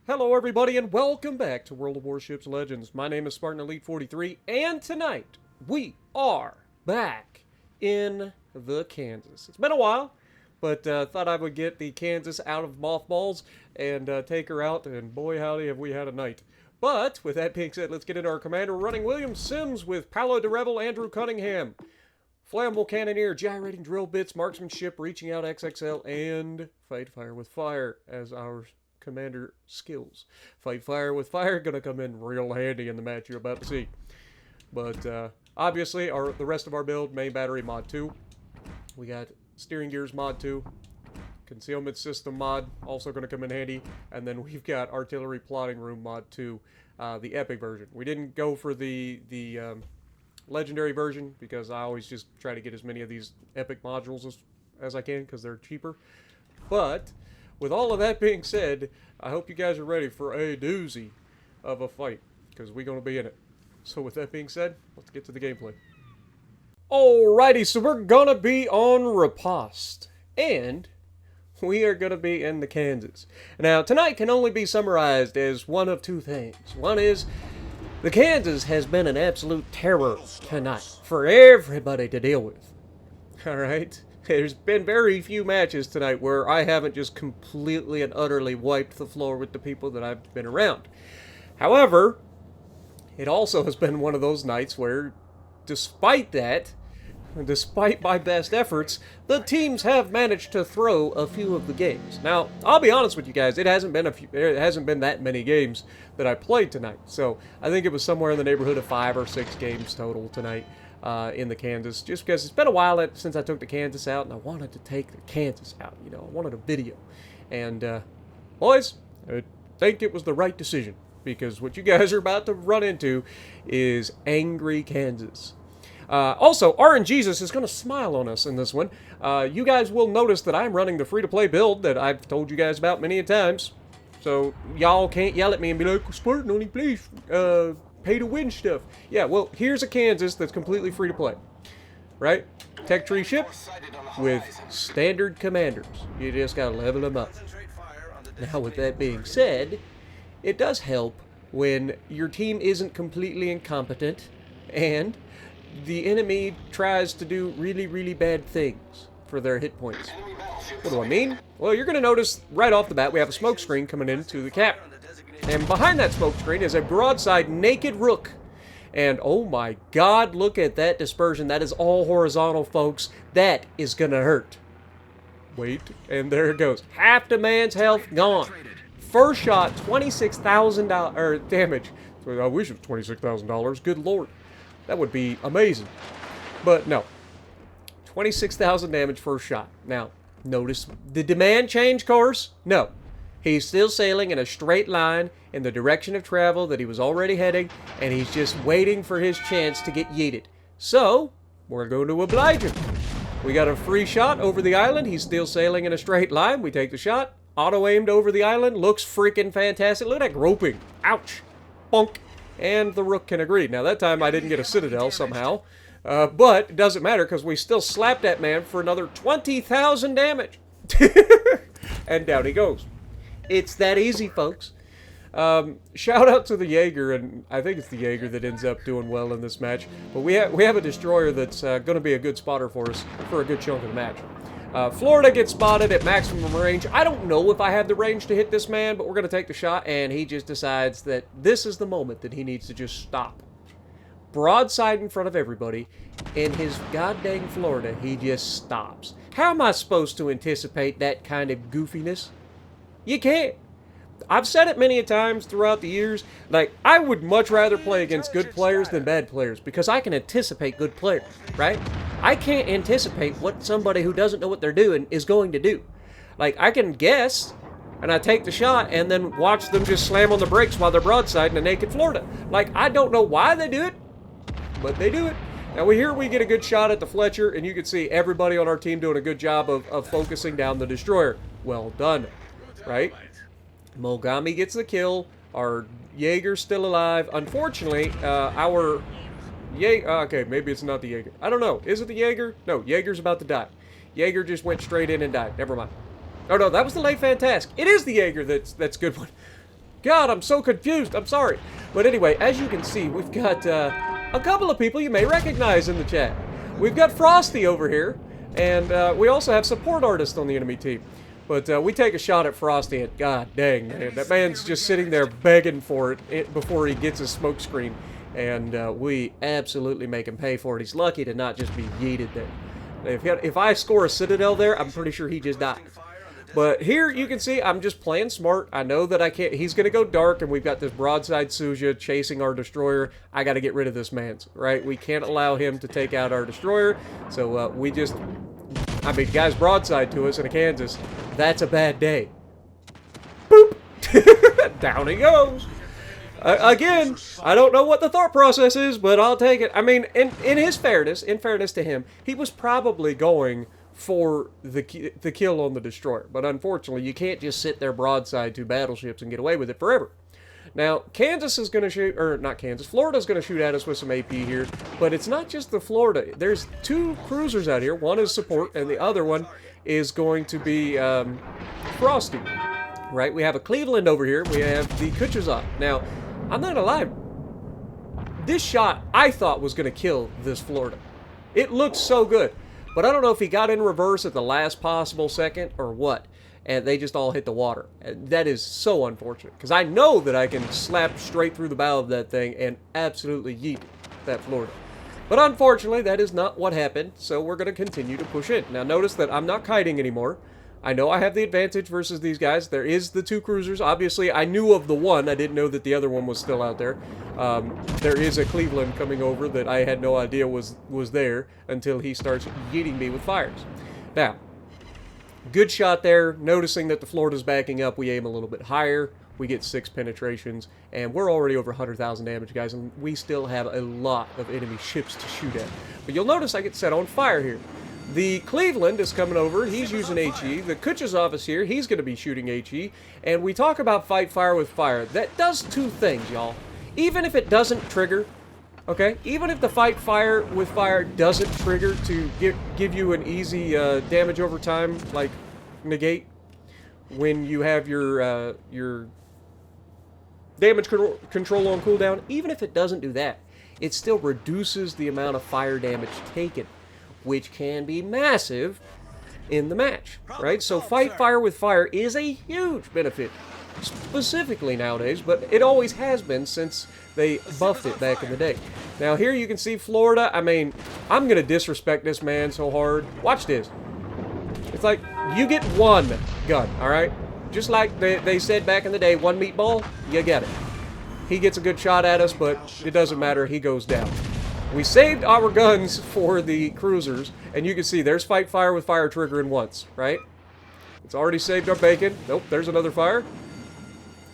Hello everybody and welcome back to World of Warships Legends. My name is Spartan Elite 43 and tonight we are back in the Kansas. It's been a while, but thought I would get the Kansas out of mothballs and take her out, and boy howdy have we had a night. But with that being said, let's get into our commander. We're running William Sims with Paolo DeRevel, Andrew Cunningham, Flammable Cannoneer, Gyrating Drill Bits, Marksmanship, Reaching Out XXL, and Fight Fire with Fire as our commander skills. Fight Fire with Fire gonna come in real handy in the match you're about to see. But obviously the rest of our build, main battery mod 2. We got steering gears mod 2. Concealment system mod also gonna come in handy. And then we've got artillery plotting room mod 2, the epic version. We didn't go for the legendary version because I always just try to get as many of these epic modules as I can because they're cheaper. But with all of that being said, I hope you guys are ready for a doozy of a fight, because we're going to be in it. So with that being said, let's get to the gameplay. Alrighty, so we're going to be on Riposte, and we are going to be in the Kansas. Now, tonight can only be summarized as one of two things. One is, the Kansas has been an absolute terror tonight for everybody to deal with. Alright? There's been very few matches tonight where I haven't just completely and utterly wiped the floor with the people that I've been around. However, it also has been one of those nights where, despite that, despite my best efforts, the teams have managed to throw a few of the games. Now, I'll be honest with you guys, it hasn't been that many games that I played tonight. So, I think it was somewhere in the neighborhood of 5 or 6 games total tonight. In the Kansas, just because it's been a while since I took the Kansas out, and I wanted to take the Kansas out, I wanted a video. And, boys, I think it was the right decision, because what you guys are about to run into is angry Kansas. Also, RNGesus is going to smile on us in this one. You guys will notice that I'm running the free-to-play build that I've told you guys about many times, so y'all can't yell at me and be like, Spartan only plays, pay-to-win stuff. Yeah, well, here's a Kansas that's completely free-to-play. Right? Tech tree ship with standard commanders. You just gotta level them up. Now, with that being said, it does help when your team isn't completely incompetent and the enemy tries to do really, really bad things for their hit points. What do I mean? Well, you're gonna notice right off the bat we have a smoke screen coming into the cap. And behind that smoke screen is a broadside naked rook. And oh my god, look at that dispersion. That is all horizontal, folks. That is gonna hurt. Wait, and there it goes. Half the man's health gone. First shot, $26,000 damage. I wish it was $26,000. Good lord. That would be amazing. But no. 26,000 damage first shot. Now, notice the demand change course? No. He's still sailing in a straight line in the direction of travel that he was already heading, and he's just waiting for his chance to get yeeted. So, we're going to oblige him. We got a free shot over the island. He's still sailing in a straight line. We take the shot. Auto-aimed over the island. Looks freaking fantastic. Look at that groping. Ouch. Bonk. And the rook can agree. Now, that time I didn't get a citadel somehow. But it doesn't matter because we still slapped that man for another 20,000 damage. And down he goes. It's that easy, folks. Shout out to the Jaeger, and I think it's the Jaeger that ends up doing well in this match. But we have a destroyer that's going to be a good spotter for us for a good chunk of the match. Florida gets spotted at maximum range. I don't know if I have the range to hit this man, but we're going to take the shot, and he just decides that this is the moment that he needs to just stop. Broadside in front of everybody, in his goddamn Florida, he just stops. How am I supposed to anticipate that kind of goofiness? You can't. I've said it many a times throughout the years, like, I would much rather play against good players than bad players, because I can anticipate good players, right? I can't anticipate what somebody who doesn't know what they're doing is going to do. Like, I can guess, and I take the shot, and then watch them just slam on the brakes while they're broadside in a naked Florida. Like, I don't know why they do it, but they do it. Now, here we get a good shot at the Fletcher, and you can see everybody on our team doing a good job of focusing down the destroyer. Well done. Right? Mogami gets the kill. Our Jaeger's still alive. Unfortunately, our Jaeger... okay, maybe it's not the Jaeger. I don't know. Is it the Jaeger? No, Jaeger's about to die. Jaeger just went straight in and died. Never mind. Oh, no, that was the late Fantastic. It is the Jaeger that's good one. God, I'm so confused. I'm sorry. But anyway, as you can see, we've got a couple of people you may recognize in the chat. We've got Frosty over here, and we also have support artists on the enemy team. But we take a shot at Frosty, and god dang, man, that man's just sitting there begging for it before he gets his smoke screen. And we absolutely make him pay for it. He's lucky to not just be yeeted there. If I score a Citadel there, I'm pretty sure he just dies. But here you can see I'm just playing smart. I know that I can't. He's going to go dark, and we've got this broadside Suja chasing our destroyer. I got to get rid of this man's, right? We can't allow him to take out our destroyer. So we just, I mean, guy's broadside to us in a Kansas. That's a bad day. Boop! Down he goes. Again, I don't know what the thought process is, but I'll take it. I mean, in his fairness, in fairness to him, he was probably going for the kill on the destroyer. But unfortunately, you can't just sit there broadside to battleships and get away with it forever. Now, Kansas is going to shoot, or not Kansas, Florida's going to shoot at us with some AP here. But it's not just the Florida. There's two cruisers out here. One is support, and the other one is going to be Frosty. Right? We have a Cleveland over here. We have the Kutuzov. Now, I'm not gonna lie. This shot, I thought, was going to kill this Florida. It looked so good. But I don't know if he got in reverse at the last possible second or what. And they just all hit the water. And that is so unfortunate. Because I know that I can slap straight through the bow of that thing and absolutely yeet that Florida. But unfortunately, that is not what happened. So we're going to continue to push in. Now notice that I'm not kiting anymore. I know I have the advantage versus these guys. There is the two cruisers. Obviously, I knew of the one. I didn't know that the other one was still out there. There is a Cleveland coming over that I had no idea was there until he starts yeeting me with fires. Now, good shot there. Noticing that the Florida's backing up, we aim a little bit higher. We get 6 penetrations, and we're already over 100,000 damage, guys, and we still have a lot of enemy ships to shoot at. But you'll notice I get set on fire here. The Cleveland is coming over. He's using HE. The Kutuzov is here. He's going to be shooting HE. And we talk about fight fire with fire. That does two things, y'all. Even if it doesn't trigger, okay? Even if the fight fire with fire doesn't trigger to give you an easy damage over time, like negate, when you have your damage control on cooldown, even if it doesn't do that, it still reduces the amount of fire damage taken, which can be massive in the match, right? So fight fire with fire is a huge benefit, specifically nowadays, but it always has been since they buffed it back in the day. Now here you can see Florida. I mean, I'm going to disrespect this man so hard. Watch this. It's like, you get one gun, all right? Just like they said back in the day, one meatball, you get it. He gets a good shot at us, but it doesn't matter. He goes down. We saved our guns for the cruisers, and you can see there's fight fire with fire triggering once, right? It's already saved our bacon. Nope, there's another fire.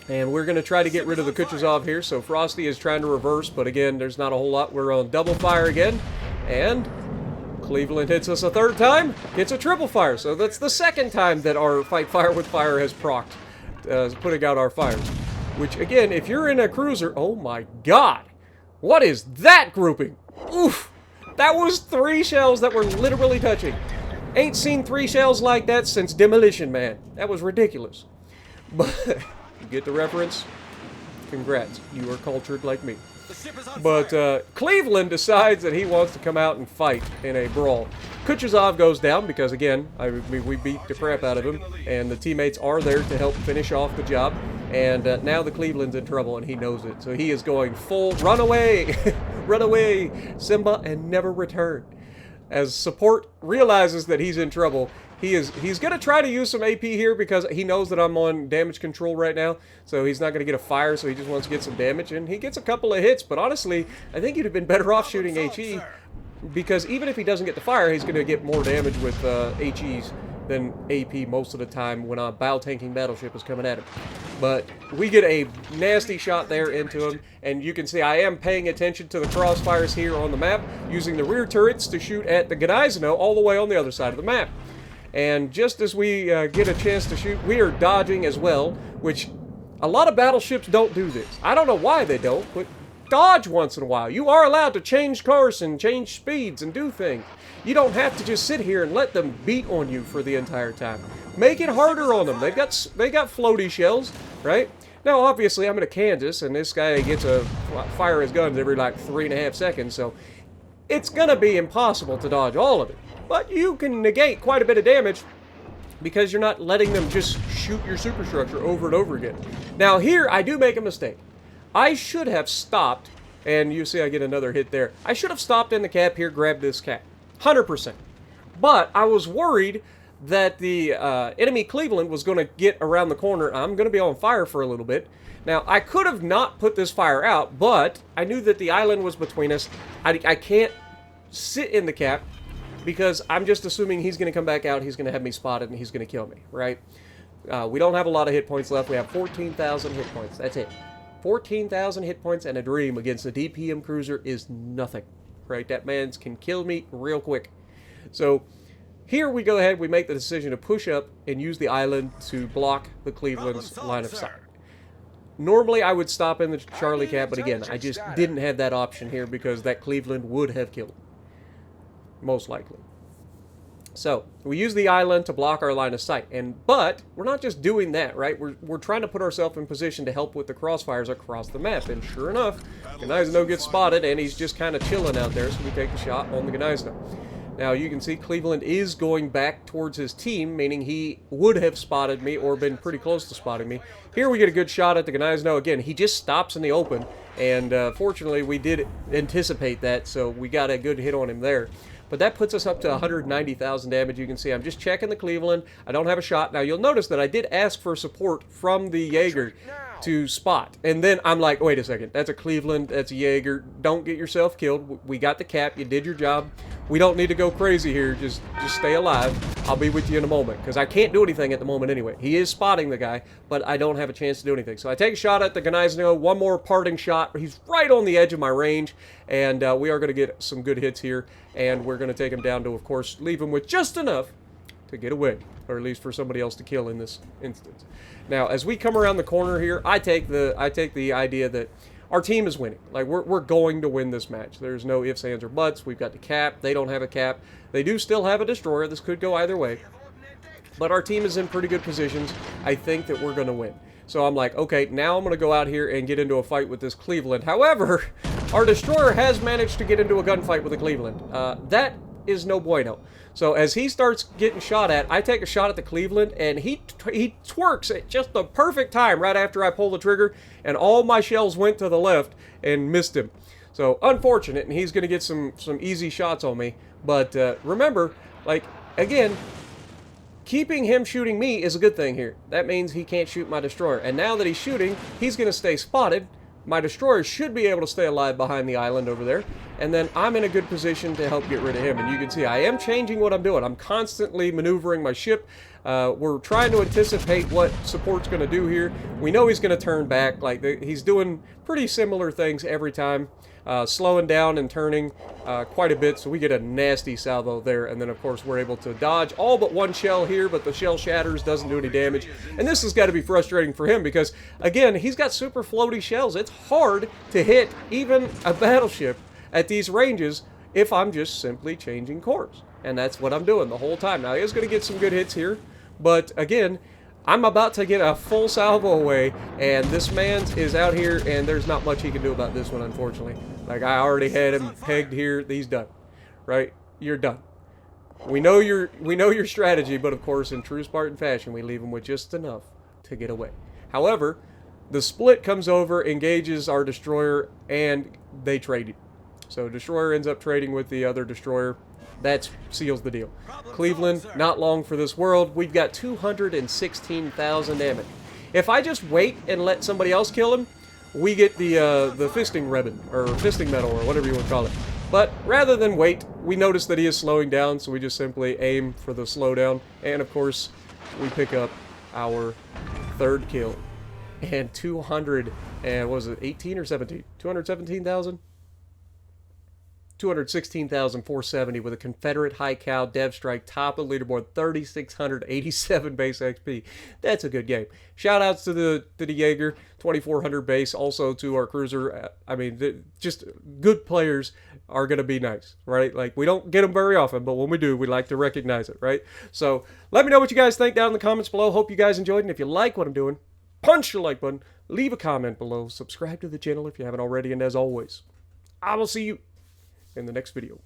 And we're going to try to get rid of the Kutuzov here, so Frosty is trying to reverse, but again, there's not a whole lot. We're on double fire again, and Cleveland hits us a third time, hits a triple fire. So that's the second time that our fight fire with fire has procced, putting out our fires. Which, again, if you're in a cruiser, oh my god, what is that grouping? Oof! That was 3 shells that were literally touching. Ain't seen 3 shells like that since Demolition Man. That was ridiculous. But, you get the reference? Congrats. You are cultured like me. But Cleveland decides that he wants to come out and fight in a brawl. Kutuzov goes down because, again, we beat the crap out of him, and the teammates are there to help finish off the job. And now the Cleveland's in trouble, and he knows it. So he is going full run away, run away, Simba, and never return. As support realizes that he's in trouble, he's going to try to use some AP here because he knows that I'm on damage control right now. So he's not going to get a fire, so he just wants to get some damage. And he gets a couple of hits, but honestly, I think he'd have been better off shooting HE. Because even if he doesn't get the fire, he's going to get more damage with HEs than AP most of the time when a bow-tanking battleship is coming at him. But we get a nasty shot there into him, and you can see I am paying attention to the crossfires here on the map, using the rear turrets to shoot at the Gdaizino all the way on the other side of the map. And just as we get a chance to shoot, we are dodging as well, which a lot of battleships don't do this. I don't know why they don't, but dodge once in a while. You are allowed to change course and change speeds and do things. You don't have to just sit here and let them beat on you for the entire time. Make it harder on them. They've got floaty shells, right? Now, obviously, I'm in a Kansas, and this guy gets to fire his guns every like 3.5 seconds, so it's gonna be impossible to dodge all of it. But you can negate quite a bit of damage because you're not letting them just shoot your superstructure over and over again. Now, here, I do make a mistake. I should have stopped, and you see I get another hit there. I should have stopped in the cap here, grabbed this cap. 100%. But I was worried that the enemy Cleveland was going to get around the corner. I'm going to be on fire for a little bit. Now, I could have not put this fire out, but I knew that the island was between us. I can't sit in the cap because I'm just assuming he's going to come back out, he's going to have me spotted, and he's going to kill me, right? We don't have a lot of hit points left. We have 14,000 hit points. That's it. 14,000 hit points and a dream against a DPM cruiser is nothing, right? That man can kill me real quick. So here we go ahead, we make the decision to push up and use the island to block the Cleveland's line of sight. Normally I would stop in the Charlie cap, but again, I just didn't have that option here because that Cleveland would have killed me. Most likely. So, we use the island to block our line of sight. But we're not just doing that, right? We're trying to put ourselves in position to help with the crossfires across the map. And sure enough, Gneisno gets spotted, and he's just kind of chilling out there, so we take the shot on the Gneisno. Now, you can see Cleveland is going back towards his team, meaning he would have spotted me or been pretty close to spotting me. Here we get a good shot at the Gneisno. Again, he just stops in the open, and fortunately, we did anticipate that, so we got a good hit on him there. But that puts us up to 190,000 damage. You can see I'm just checking the Cleveland. I don't have a shot. Now, you'll notice that I did ask for support from the Jaeger to spot. And then I'm like, wait a second. That's a Cleveland. That's a Jaeger. Don't get yourself killed. We got the cap. You did your job. We don't need to go crazy here. Just stay alive. I'll be with you in a moment. Because I can't do anything at the moment anyway. He is spotting the guy, but I don't have a chance to do anything. So I take a shot at the Gneisno. One more parting shot. He's right on the edge of my range. And we are going to get some good hits here. And we're going to take him down to, of course, leave him with just enough to get away. Or at least for somebody else to kill in this instance. Now, as we come around the corner here, I take the idea that our team is winning. Like, we're going to win this match. There's no ifs, ands, or buts. We've got the cap. They don't have a cap. They do still have a destroyer. This could go either way. But our team is in pretty good positions. I think that we're going to win. So I'm like, okay, now I'm going to go out here and get into a fight with this Cleveland. However, our destroyer has managed to get into a gunfight with the Cleveland. That is no bueno. So as he starts getting shot at, I take a shot at the Cleveland, and he twerks at just the perfect time right after I pull the trigger, and all my shells went to the left and missed him. So unfortunate, and he's going to get some easy shots on me. But remember, like, again, keeping him shooting me is a good thing here. That means he can't shoot my destroyer. And now that he's shooting, he's going to stay spotted. My destroyer should be able to stay alive behind the island over there. And then I'm in a good position to help get rid of him. And you can see I am changing what I'm doing. I'm constantly maneuvering my ship. We're trying to anticipate what support's going to do here. We know he's going to turn back. Like, he's doing pretty similar things every time. Slowing down and turning quite a bit, so we get a nasty salvo there, and then of course we're able to dodge all but one shell here, but the shell shatters, doesn't do any damage, and this has got to be frustrating for him because, again, he's got super floaty shells. It's hard to hit even a battleship at these ranges if I'm just simply changing course, and that's what I'm doing the whole time. Now, he is going to get some good hits here, but again, I'm about to get a full salvo away, and this man is out here, and there's not much he can do about this one, unfortunately. Like, I already had him pegged here. He's done, right? You're done. We know your strategy, but of course, in true Spartan fashion, we leave him with just enough to get away. However, the split comes over, engages our destroyer, and they trade it. So destroyer ends up trading with the other destroyer. That seals the deal. Cleveland, not long for this world. We've got 216,000 damage. If I just wait and let somebody else kill him, we get the fisting ribbon, or fisting medal, or whatever you want to call it. But rather than wait, we notice that he is slowing down, so we just simply aim for the slowdown. And of course, we pick up our third kill. And 200, and what was it, 18 or 17? 217,000? 216,470 with a Confederate High Cal Dev Strike, top of the leaderboard, 3,687 base XP. That's a good game. Shout outs to the Jaeger, 2,400 base, also to our cruiser. I mean, just good players are going to be nice, right? Like, we don't get them very often, but when we do, we like to recognize it, right? So let me know what you guys think down in the comments below. Hope you guys enjoyed, and if you like what I'm doing, punch the like button, leave a comment below, subscribe to the channel if you haven't already, and as always, I will see you in the next video.